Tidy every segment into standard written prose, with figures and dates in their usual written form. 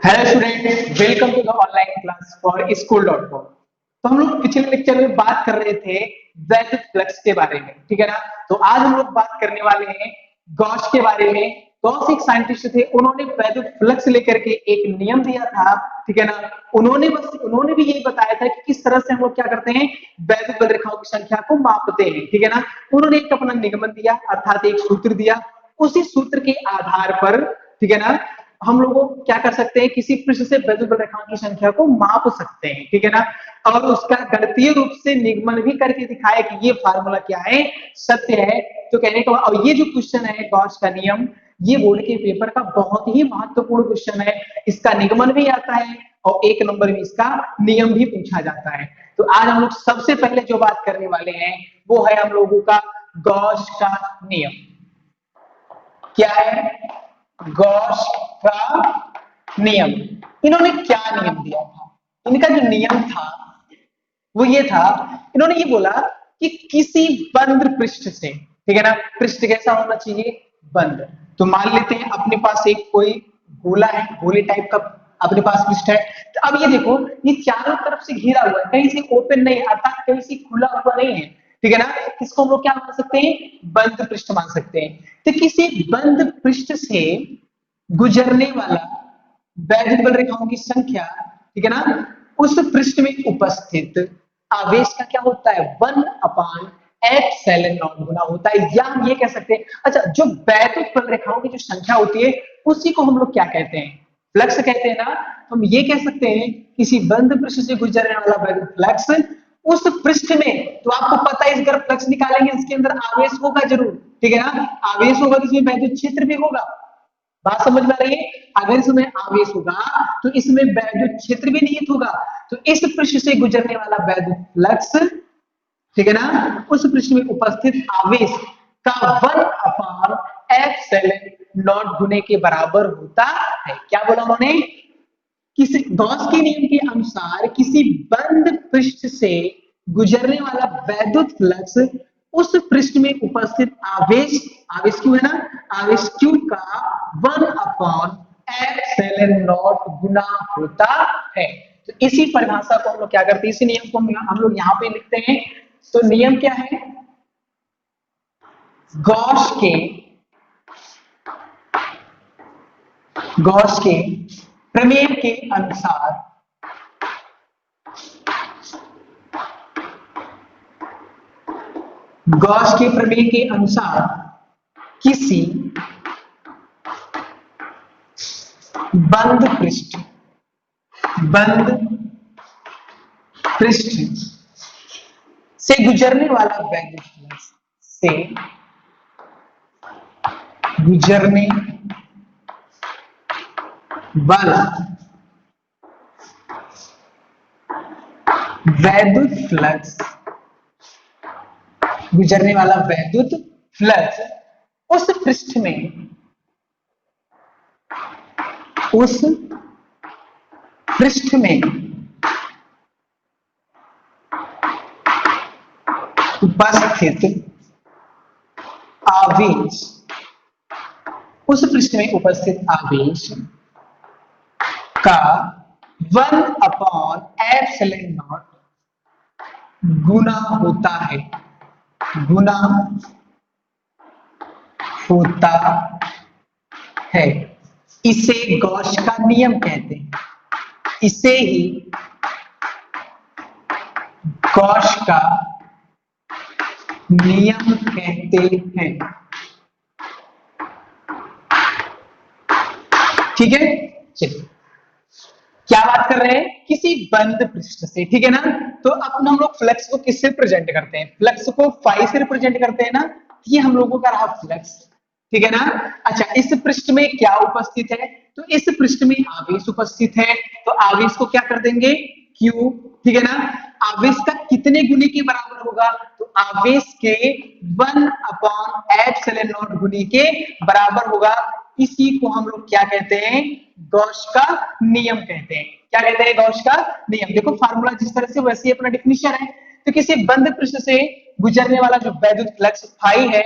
Hello student, welcome to the online class for school.com। तो हम लोग पिछले लेक्चर में बात कर रहे थे वैद्युत फ्लक्स के बारे में, ठीक है ना। तो आज हम लोग बात करने वाले हैं गॉस के बारे में। गॉस एक साइंटिस्ट थे, उन्होंने वैद्युत फ्लक्स लेकर के एक नियम दिया था, ठीक है ना। उन्होंने भी यही बताया था कि किस तरह से हम लोग क्या करते हैं, वैद्युत बल रेखाओं की संख्या को मापते हैं, ठीक है ना। उन्होंने एक अपना निगमन दिया, अर्थात एक सूत्र दिया। उसी सूत्र के आधार पर, ठीक है ना, हम लोगों क्या कर सकते हैं, किसी पृष्ठ से वैद्युत बल रेखाओं की संख्या को माप सकते हैं, ठीक है ना। और उसका गणितीय रूप से निगमन भी करके दिखाया कि ये फार्मूला क्या है, सत्य है। तो कहने का, और ये जो क्वेश्चन है गॉस का नियम, ये बोर्ड के पेपर का बहुत ही महत्वपूर्ण क्वेश्चन है। इसका निगमन भी आता है और एक नंबर में इसका नियम भी पूछा जाता है। तो आज हम लोग सबसे पहले जो बात करने वाले हैं वो है हम लोगों का गॉस का नियम। क्या है? गॉस का नियम। इन्होंने क्या नियम दिया था? इनका जो नियम था वो ये था, इन्होंने ये बोला कि किसी बंद पृष्ठ से, ठीक है ना, पृष्ठ कैसा होना चाहिए? बंद। तो मान लेते हैं अपने पास एक कोई गोला है, गोले टाइप का अपने पास पृष्ठ है। तो अब ये देखो, ये चारों तरफ से घिरा हुआ है, कहीं से ओपन नहीं, अर्थात कहीं से खुला हुआ नहीं है, ठीक है ना। इसको हम लोग क्या मान सकते हैं? बंद पृष्ठ मान सकते हैं। तो किसी बंद पृष्ठ से गुजरने वाला वैद्युत बल रेखाओं की संख्या, ठीक है ना, उस पृष्ठ में उपस्थित आवेश का क्या होता है? 1/एप्सिलॉन नॉट गुना होता है। या हम ये कह सकते हैं, अच्छा, जो वैद्युत बल रेखाओं की जो संख्या होती है उसी को हम लोग क्या कहते हैं? फ्लक्स कहते हैं ना। तो हम ये कह सकते हैं किसी बंद पृष्ठ से गुजरने वाला वैद्युत फ्लक्स, उस पृष्ठ में, तो आपको पता है इस अगर फ्लक्स निकालेंगे इसके अंदर आवेश होगा जरूर, ठीक है ना। आवेश होगा तो इसमें वैद्युत क्षेत्र भी होगा। बात समझ में आ रही है? अगर इसमें आवेश होगा तो इसमें वैद्युत क्षेत्र भी निहित होगा। तो इस पृष्ठ से गुजरने वाला वैद्युत फ्लक्स, ठीक है ना, उस पृष्ठ में उपस्थित आवेश का 1/एप्सिलॉन नॉट गुने के बराबर होता है। क्या बोला उन्होंने? किसी गॉस के नियम के अनुसार किसी बंद पृष्ठ से गुजरने वाला वैद्युत फ्लक्स उस पृष्ठ में उपस्थित आवेश, आवेश क्यू है ना, आवेश क्यू का 1/एप्सिलॉन नॉट गुना होता है। तो इसी परिभाषा को हम लोग क्या करते हैं, इसी नियम को हम लोग यहाँ पे लिखते हैं। तो नियम क्या है? गॉस के गॉस के प्रमेय के अनुसार गॉस के प्रमेय के अनुसार किसी बंद पृष्ठ से गुजरने वाला वैद्युत फ्लक्स से गुजरने वाला वैद्युत फ्लक्स गुजरने वाला वैद्युत फ्लक्स उस पृष्ठ में उपस्थित आवेश, उस पृष्ठ में उपस्थित आवेश का 1/एप्सिलॉन नॉट गुना होता है, गुना होता है। इसे गॉस का नियम कहते हैं। इसे ही गॉस का नियम कहते हैं, ठीक है। चलिए, क्या बात कर रहे हैं? किसी बंद पृष्ठ से, ठीक है ना। तो अब हम लोग फ्लक्स को किससे रिप्रेजेंट करते हैं? फ्लक्स को फाई से रिप्रेजेंट करते हैं ना। ये हम लोगों का रहा फ्लक्स, ठीक है ना। अच्छा, इस पृष्ठ में क्या उपस्थित है? तो इस पृष्ठ में आवेश उपस्थित है। तो आवेश को क्या कर देंगे? क्यू, ठीक है ना। आवेश का कितने गुने के बराबर होगा? तो आवेश के 1/एप्सिलॉन नॉट गुने के बराबर होगा। इसी को हम लोग क्या कहते हैं? गॉस का नियम कहते हैं। क्या कहते हैं? गॉस का नियम। देखो फार्मूला जिस तरह से वैसे ही अपना डिफिनेशन है। तो किसी बंद पृष्ठ से गुजरने वाला जो वैद्युत फ्लक्स फाई है,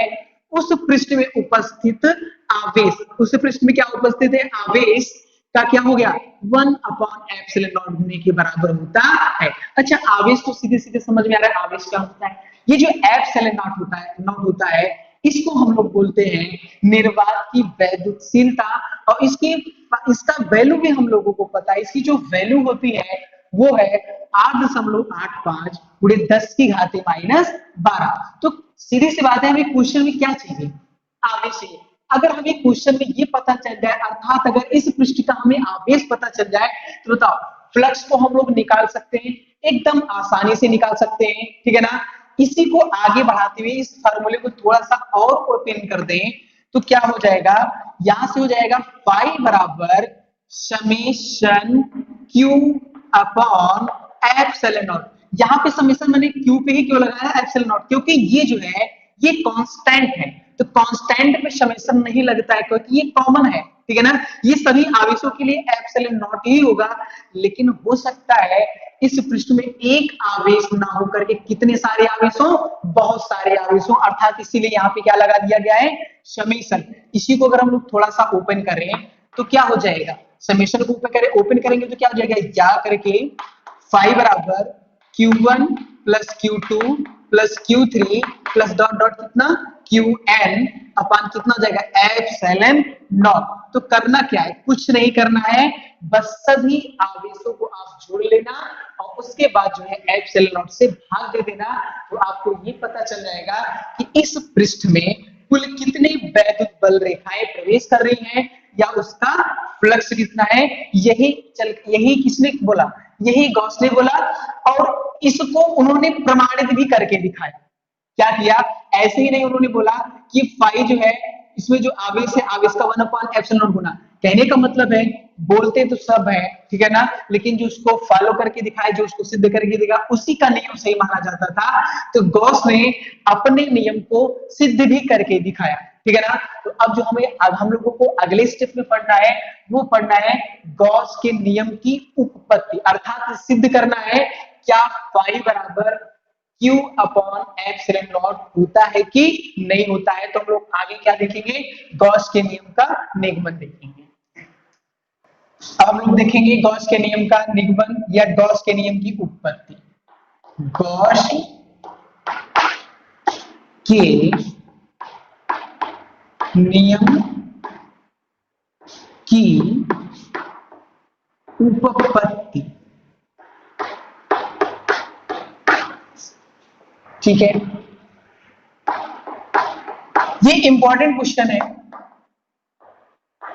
उस पृष्ठ में उपस्थित आवेश, उस पृष्ठ में क्या उपस्थित है? आवेश का क्या हो गया 1/ε0 होने के बराबर होता है। अच्छा आवेश तो सीधे सीधे समझ में आ रहा है आवेश क्या होता है। ये जो ε0 होता है नॉट होता है इसको हम लोग बोलते हैं निर्वात की वैद्युतशीलता। और इसका वैल्यू भी हम लोगों को पता है। इसकी जो वैल्यू होती है वो है 8.85 गुणे 10 की घात -12। तो सीधी सी बात है हमें क्वेश्चन में क्या चाहिए आवेश चाहिए। अगर हमें क्वेश्चन में ये पता चल जाए अर्थात अगर इस पृष्ठ का हमें आवेश पता चल जाए तो बताओ फ्लक्स को हम लोग निकाल सकते हैं एकदम आसानी से निकाल सकते हैं ठीक है ना। इसी को आगे बढ़ाते हुए इस फार्मूले को थोड़ा सा और ओपन कर दें तो क्या हो जाएगा यहां से हो जाएगा फाई बराबर summation Q upon epsilon not. यहाँ पे समेशन मैंने क्यू पे ही क्यों लगाया एप्सिलॉन नॉट क्योंकि ये जो है ये कांस्टेंट है तो कांस्टेंट में समेशन नहीं लगता है क्योंकि ये कॉमन है ठीक है ना। ये सभी आवेशों के लिए एप्सिलॉन नॉट ही होगा लेकिन हो सकता है इस पृष्ठ में एक आवेश ना होकर के कितने सारे आवेश हो बहुत सारे आवेश हो अर्थात इसीलिए यहाँ पे क्या लगा दिया गया है समेशन। इसी को अगर हम लोग थोड़ा सा ओपन करें तो क्या हो जाएगा समेशन को ओपन करेंगे तो क्या हो जाएगा या करके फाइव बराबर Q1 plus Q2 plus Q3 plus dot dot कितना Qn अपान कितना हो जाएगा एप्सिलॉन नॉट। तो करना क्या है कुछ नहीं करना है बस सभी आवेशों को आप जोड़ लेना और उसके बाद जो है एप्सिलॉन नॉट से भाग दे देना तो आपको ये पता चल जाएगा कि इस पृष्ठ में कुल कितने वैद्युत बल रेखाएं प्रवेश कर रही हैं या उसका फ्लक्स कितना है। यही किसने बोला यही गॉस ने बोला और इसको उन्होंने प्रमाणित भी करके दिखाया। क्या किया ऐसे ही नहीं उन्होंने बोला कि फाई जो है इसमें जो आवेश है आवेश का 1/ε0 गुना कहने का मतलब है बोलते तो सब है ठीक है ना लेकिन जो उसको फॉलो करके दिखाया जो उसको सिद्ध करके दिखाया उसी का नियम सही माना जाता था। तो गॉस ने अपने नियम को सिद्ध भी करके दिखाया ठीक है ना। तो अब जो हमें अब हम लोगों को अगले स्टेप में पढ़ना है वो पढ़ना है गॉस के नियम की उत्पत्ति अर्थात सिद्ध करना है क्या फाई बराबर Q अपॉन एप्सिलॉन नॉट होता है कि नहीं होता है। तो हम लोग आगे क्या देखेंगे गॉस के नियम का निगमन देखेंगे। अब हम लोग देखेंगे गॉस के नियम का निगमन या गॉस के नियम की उत्पत्ति। गॉस के नियम की उत्पत्ति ठीक है ये इंपॉर्टेंट क्वेश्चन है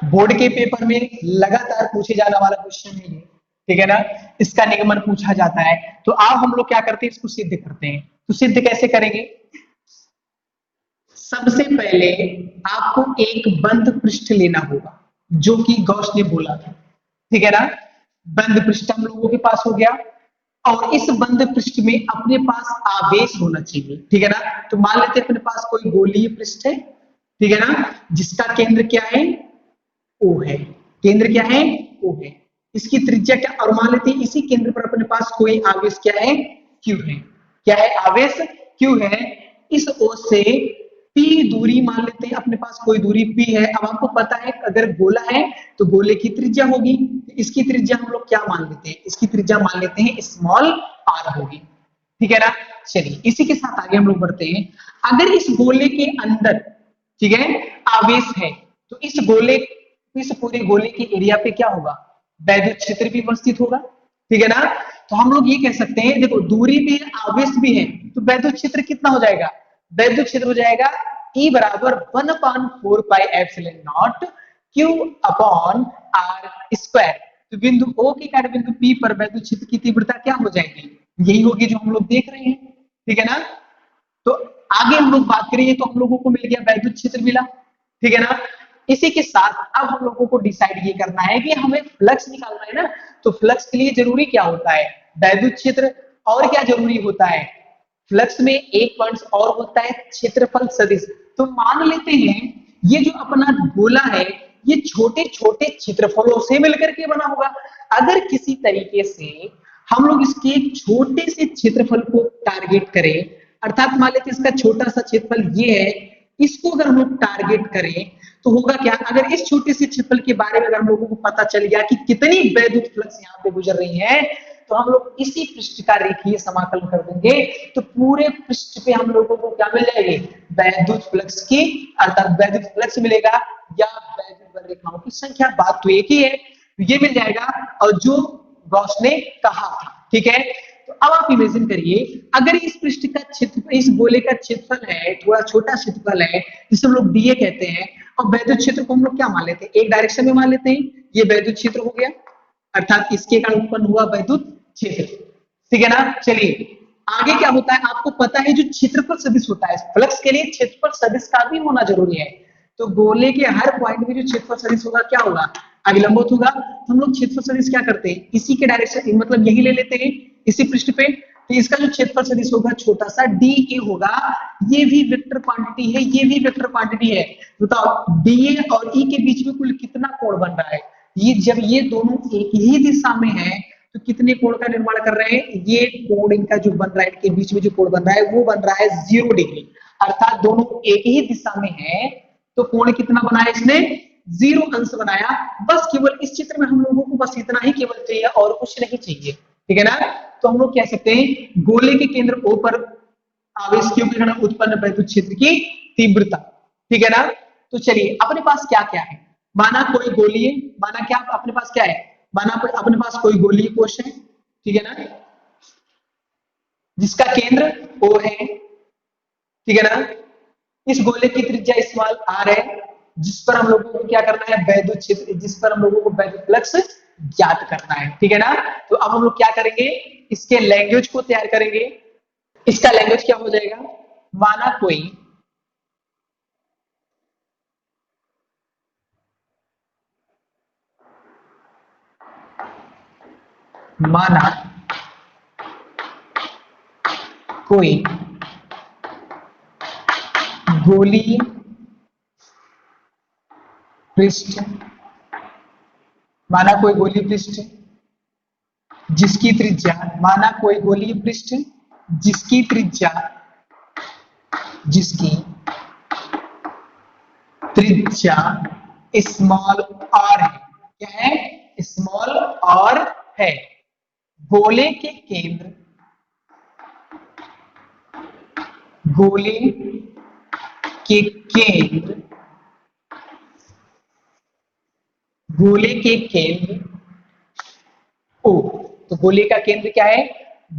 बोर्ड के पेपर में लगातार पूछे जाने वाला क्वेश्चन है ये ठीक है ना। इसका निगमन पूछा जाता है तो अब हम लोग क्या करते हैं इसको सिद्ध करते हैं। तो सिद्ध कैसे करेंगे सबसे पहले आपको एक बंद पृष्ठ लेना होगा जो कि गॉस ने बोला था ठीक है ना। बंद पृष्ठ हम लोगों के पास हो गया और इस बंद पृष्ठ में अपने पास आवेश होना चाहिए ठीक है ना। तो मान लेते हैं अपने पास कोई गोलीय पृष्ठ है ठीक है ना जिसका केंद्र क्या है O है केंद्र क्या है O है इसकी त्रिज्या क्या और मान लेते हैं इसी केंद्र पर अपने पास कोई आवेश क्या है Q है क्या है आवेश Q है। इस O से P दूरी मान लेते हैं अपने पास कोई दूरी P है। अब आपको पता है अगर गोला है तो गोले की त्रिज्या होगी इसकी त्रिज्या हम लोग क्या मान लेते हैं इसकी त्रिज्या मान लेते हैं स्मॉल r होगी ठीक है ना। चलिए इसी के साथ आगे हम लोग बढ़ते हैं। अगर इस गोले के अंदर ठीक है आवेश है तो इस पूरे गोले के एरिया पे क्या होगा वैद्युत क्षेत्र भी उपस्थित होगा ठीक है ना। तो हम लोग ये कह सकते हैं देखो दूरी भी है आवेश भी है तो वैद्युत क्षेत्र कितना हो जाएगा वैद्युत क्षेत्र हो जाएगा E बराबर 1/4 pi epsilon not Q upon R square. तो बिंदु O के काट बिंदु P पर वैद्युत क्षेत्र की तीव्रता क्या हो जाएगी यही होगी जो हम लोग देख रहे हैं ठीक है ना। तो आगे हम लोग बात करेंगे तो हम लोगों को मिल गया वैद्युत क्षेत्र मिला ठीक है ना। इसी के साथ अब हम लोगों को डिसाइड ये करना है कि हमें फ्लक्स निकालना है ना। तो फ्लक्स के लिए जरूरी क्या होता है वैद्युत क्षेत्र और क्या जरूरी होता है फ्लक्स में एक पॉइंट और होता है क्षेत्रफल सदिश। तो मान लेते हैं ये जो अपना गोला है ये छोटे छोटे क्षेत्रफलों से मिलकर के बना होगा। अगर किसी तरीके से हम लोग इसके एक छोटे से क्षेत्रफल को टारगेट करें अर्थात मान लेते इसका छोटा सा क्षेत्रफल ये है इसको अगर हम लोग टारगेट करें तो होगा क्या, अगर इस छोटे से क्षेत्रफल के बारे में अगर हम लोगों को पता चल गया कि कितनी वैद्युत फ्लक्स यहाँ पे गुजर रही है, तो हम लोग इसी पृष्ठ का रेखीय समाकलन कर देंगे, तो पूरे पृष्ठ पे हम लोगों को क्या मिल जाएगी, वैद्युत फ्लक्स की, अर्थात वैद्युत फ्लक्स मिलेगा या वैद्युत रेखाओं की संख्या, बात तो एक ही है, तो ये मिल जाएगा। और जो गॉस ने कहा था, ठीक है। तो अब आप इमेजिन करिए, अगर इस पृष्ठ का क्षेत्र, इस गोले का क्षेत्रफल है, थोड़ा छोटा क्षेत्रफल है जिसे हम लोग डीए कहते हैं, और वैद्युत क्षेत्र को हम लोग क्या मान लेते हैं, एक डायरेक्शन में मान लेते हैं, ये वैद्युत क्षेत्र हो गया, अर्थात इसके कारण उत्पन्न हुआ वैद्युत क्षेत्र, ठीक है ना। चलिए आगे क्या होता है, आपको पता है जो क्षेत्रफल सदिश होता है, फ्लक्स के लिए क्षेत्रफल सदिश का भी होना जरूरी है। तो गोले के हर पॉइंट में जो क्षेत्रफल सदिश होगा क्या होगा, अभिलंबोत होगा। तो हम लोग क्षेत्रफल सदिश क्या करते हैं, इसी के डायरेक्शन, मतलब यही ले लेते हैं इसी पृष्ठ पे, तो इसका जो क्षेत्रफल सदिश होगा छोटा सा डी ए होगा, ये भी वेक्टर क्वांटिटी है, ये भी वेक्टर क्वांटिटी है। बताओ डी ए और ई के बीच में कुल कितना कोण बन रहा है, ये जब ये दोनों एक ही दिशा में है तो कितने कोण का निर्माण कर रहे हैं, ये कोण इनका जो बन रहा है, इनके बीच में जो कोण बन रहा है वो बन रहा है 0 डिग्री, अर्थात दोनों एक ही दिशा में है, तो कोण कितना बनाया इसने, 0 अंश बनाया। बस केवल इस चित्र में हम लोगों को बस इतना ही केवल चाहिए और कुछ नहीं चाहिए, ठीक है ना। तो हम लोग कह सकते हैं गोले के केंद्र O पर आवेशियों के कारण उत्पन्न वैद्युत क्षेत्र की तीव्रता, ठीक है ना। तो चलिए अपने पास क्या क्या है, माना कोई गोलीय, माना क्या अपने पास क्या है, माना अपने पास कोई गोलीय कोश है, ठीक है ना, जिसका केंद्र O है, ठीक है ना। इस गोले की त्रिज्या स्मॉल r है, जिस पर हम लोगों को क्या करना है, वैद्युत क्षेत्र, जिस पर हम लोगों को वैद्युत फ्लक्स ज्ञात करना है, ठीक है ना। तो अब हम लोग क्या करेंगे, इसके लैंग्वेज को तैयार करेंगे। इसका लैंग्वेज क्या हो जाएगा, माना कोई माना कोई गोलीय पृष्ठ, माना कोई गोलीय पृष्ठ जिसकी त्रिज्या, माना कोई गोलीय पृष्ठ जिसकी त्रिज्या, जिसकी त्रिज्या स्मॉल r है, क्या है, स्मॉल r है, गोले के केंद्र, गोले के केंद्र, गोले के केंद्र O, तो गोले का केंद्र क्या है,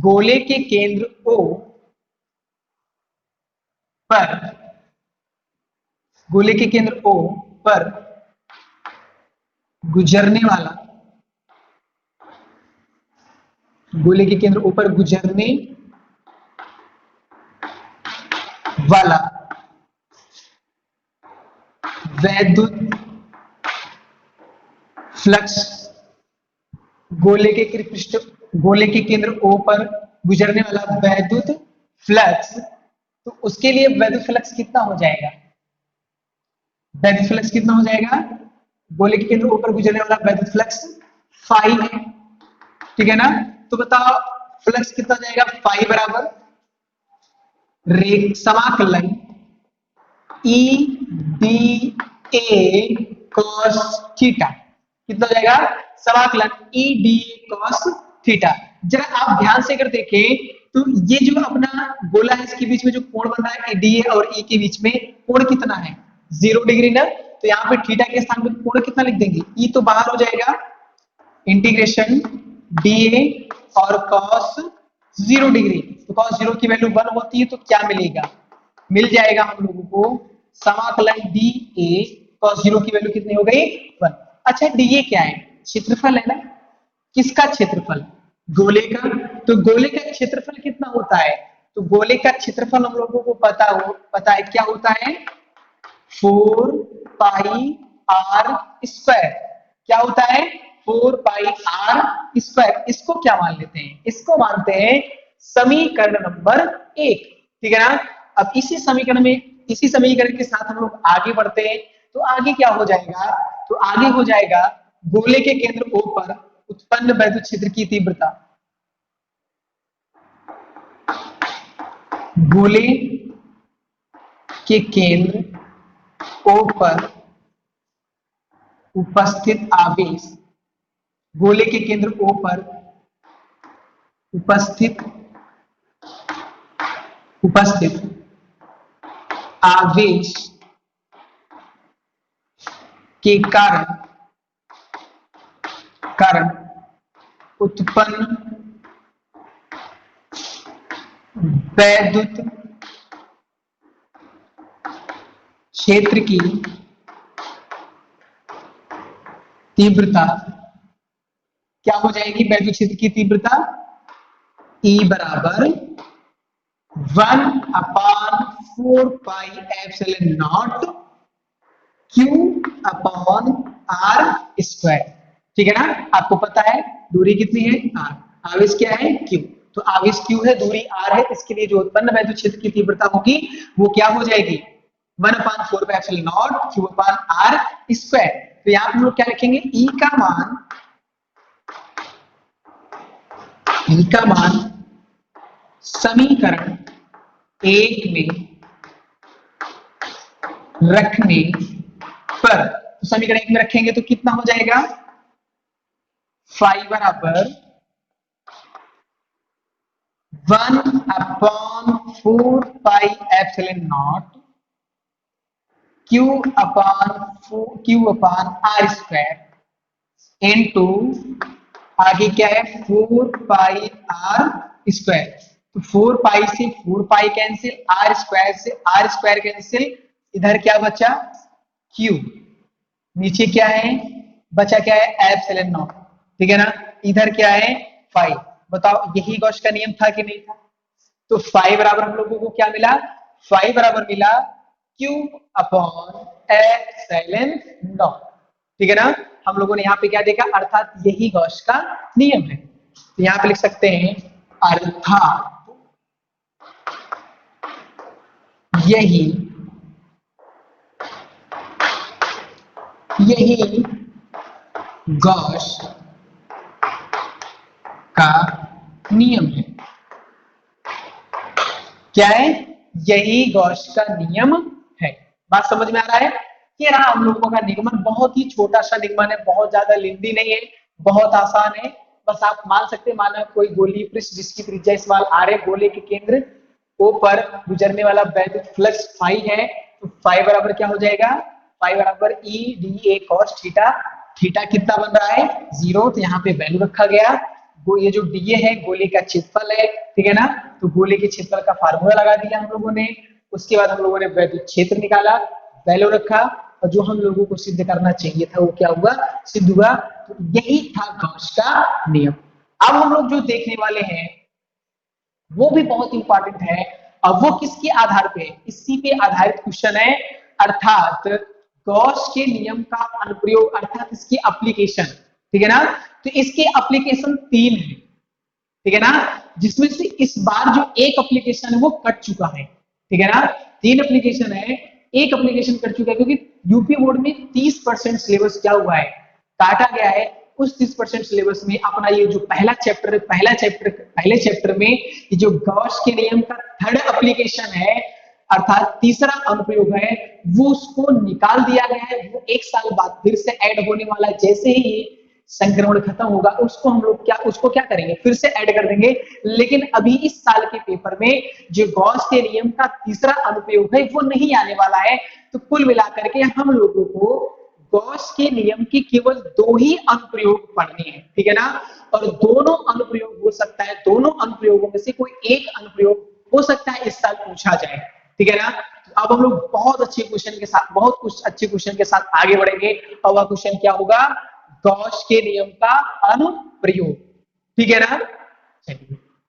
गोले के केंद्र O पर, गोले के केंद्र O पर गुजरने वाला, गोले के केंद्र O पर गुजरने वाला वैद्युत फ्लक्स, गोले के पृष्ठ, गोले के केंद्र O पर गुजरने वाला वैद्युत फ्लक्स, तो उसके लिए वैद्युत फ्लक्स कितना हो जाएगा, वैद्युत फ्लक्स कितना हो जाएगा, गोले के केंद्र O पर गुजरने वाला वैद्युत फ्लक्स फाई है, ठीक है ना। तो बताओ फ्लक्स कितना हो जाएगा, फाई बराबर समाकलन E D A cos theta, कितना हो जाएगा, समाकलन E D A cos theta. जरा आप ध्यान से अगर देखें तो ये जो अपना गोला है, इसके बीच में जो कोण बन रहा है डी ए और ई के बीच में कोण कितना है, 0 डिग्री ना। तो यहाँ पे थीटा के स्थान पे कोण कितना लिख देंगे, ई तो बाहर हो जाएगा, इंटीग्रेशन डी ए और कॉस 0 डिग्री, तो कॉस 0 की वैल्यू 1 होती है, तो क्या मिलेगा, मिल जाएगा हम लोगों को समाकलन डी ए कॉस 0 की वैल्यू कितनी हो गई, 1। अच्छा डी ए क्या है, क्षेत्रफल है ना, किसका क्षेत्रफल, गोले का। तो गोले का क्षेत्रफल कितना होता है, तो गोले का क्षेत्रफल हम लोगों को पता है क्या होता है, 4 पाई आर स्क्वायर, क्या होता है, 4 पाई आर स्क्वायर। इसको क्या मान लेते हैं, इसको मानते हैं समीकरण नंबर 1, ठीक है ना। अब इसी समीकरण में, इसी समीकरण के साथ हम लोग आगे बढ़ते हैं, तो आगे क्या हो जाएगा, तो आगे हो जाएगा गोले के केंद्र O पर उत्पन्न वैद्युत क्षेत्र की तीव्रता, गोले के केंद्र O पर उपस्थित आवेश, गोले के केंद्र O पर उपस्थित आवेश के कारण उत्पन्न वैद्युत क्षेत्र की तीव्रता क्या हो जाएगी? वैद्युत क्षेत्र की तीव्रता E बराबर 1/4 pi epsilon not Q/R square. ठीक है ना? आपको पता है दूरी कितनी है? R, आवेश क्या है? Q। तो आवेश Q है, दूरी R है, इसके लिए जो उत्पन्न वैद्युत क्षेत्र की तीव्रता होगी वो क्या हो जाएगी? 1/4 pi epsilon not Q/R square. तो यहाँ हम लोग क्या लिखेंगे? E का मान समीकरण 1 में रखने पर, तो समीकरण 1 में रखेंगे तो कितना हो जाएगा? फाई बराबर 1/4 pi epsilon not Q/R square into आगे क्या है? 4 पाई R स्क्वायर। तो 4 पाई से 4 पाई कैंसिल, R स्क्वायर से R स्क्वायर कैंसिल, इधर क्या बचा? Q, नीचे क्या है बचा? क्या है? Epsilon not. ठीक है ना? इधर क्या है? फाई। बताओ यही गॉस का नियम था कि नहीं था? तो फाई बराबर हम लोगों को क्या मिला? फाई बराबर मिला Q/एप्सिलॉन नॉट। ठीक है ना? हम लोगों ने यहाँ पे क्या देखा? अर्थात यही गॉस का नियम है। तो यहाँ पे लिख सकते हैं अर्थात यही गॉस का नियम है। क्या है? यही गॉस का नियम है। बात समझ में आ रहा है? ये रहा हम लोगों का निगमन, बहुत ही छोटा सा निगमन है, बहुत ज्यादा लेंदी नहीं है, बहुत आसान है। बस आप मान सकते हैं, माना कोई गोलीय पृष्ठ जिसकी त्रिज्या सवाल R है, गोले के केंद्र O पर गुजरने वाला वैद्युत फ्लक्स फाई है, तो फाई बराबर क्या हो जाएगा? फाई बराबर E/dA cos थीटा। थीटा कितना बन रहा है? 0, तो यहाँ पे वैल्यू रखा गया। वो ये जो डीए है गोले का क्षेत्रफल है। ठीक है ना? तो गोले के क्षेत्रफल का फार्मूला लगा दिया हम लोगों ने। उसके बाद हम लोगों ने वैद्युत क्षेत्र निकाला, वैल्यू रखा, और जो हम लोगों को सिद्ध करना चाहिए था वो क्या हुआ? सिद्ध हुआ। तो यही था गॉस का नियम। अब हम लोग जो देखने वाले हैं वो भी बहुत इंपॉर्टेंट है। अब वो किसके आधार पे? इसी पे आधारित क्वेश्चन है, अर्थात गॉस के नियम का अनुप्रयोग, अर्थात इसकी एप्लीकेशन। ठीक है ना? तो इसके एप्लीकेशन 3 है। ठीक है ना? जिसमें से इस बार जो एक एप्लीकेशन है वो कट चुका है। ठीक है ना? 3 एप्लीकेशन है, एक एप्लीकेशन कट चुका है, क्योंकि यूपी बोर्ड में 30% सिलेबस क्या हुआ है? काटा गया है। उस 30% सिलेबस में अपना ये जो पहले चैप्टर में ये जो गॉस के नियम का थर्ड एप्लीकेशन है, अर्थात तीसरा अनुप्रयोग है, वो उसको निकाल दिया गया है। वो 1 साल बाद फिर से ऐड होने वाला है। जैसे ही संक्रमण खत्म होगा उसको क्या करेंगे? फिर से ऐड कर देंगे। लेकिन अभी इस साल के पेपर में जो गॉस के नियम का तीसरा अनुप्रयोग है वो नहीं आने वाला है। तो कुल मिलाकर के हम लोगों को गॉस के नियम के केवल 2 ही अनुप्रयोग पढ़ने हैं। ठीक है ना? और दोनों अनुप्रयोग हो सकता है, दोनों अनुप्रयोगों में से कोई एक अनुप्रयोग हो सकता है इस साल पूछा जाए। ठीक है ना? तो अब हम लोग बहुत अच्छे क्वेश्चन के साथ आगे बढ़ेंगे। और वह क्वेश्चन क्या होगा? गॉस के नियम का अनुप्रयोग। ठीक है ना? चलिए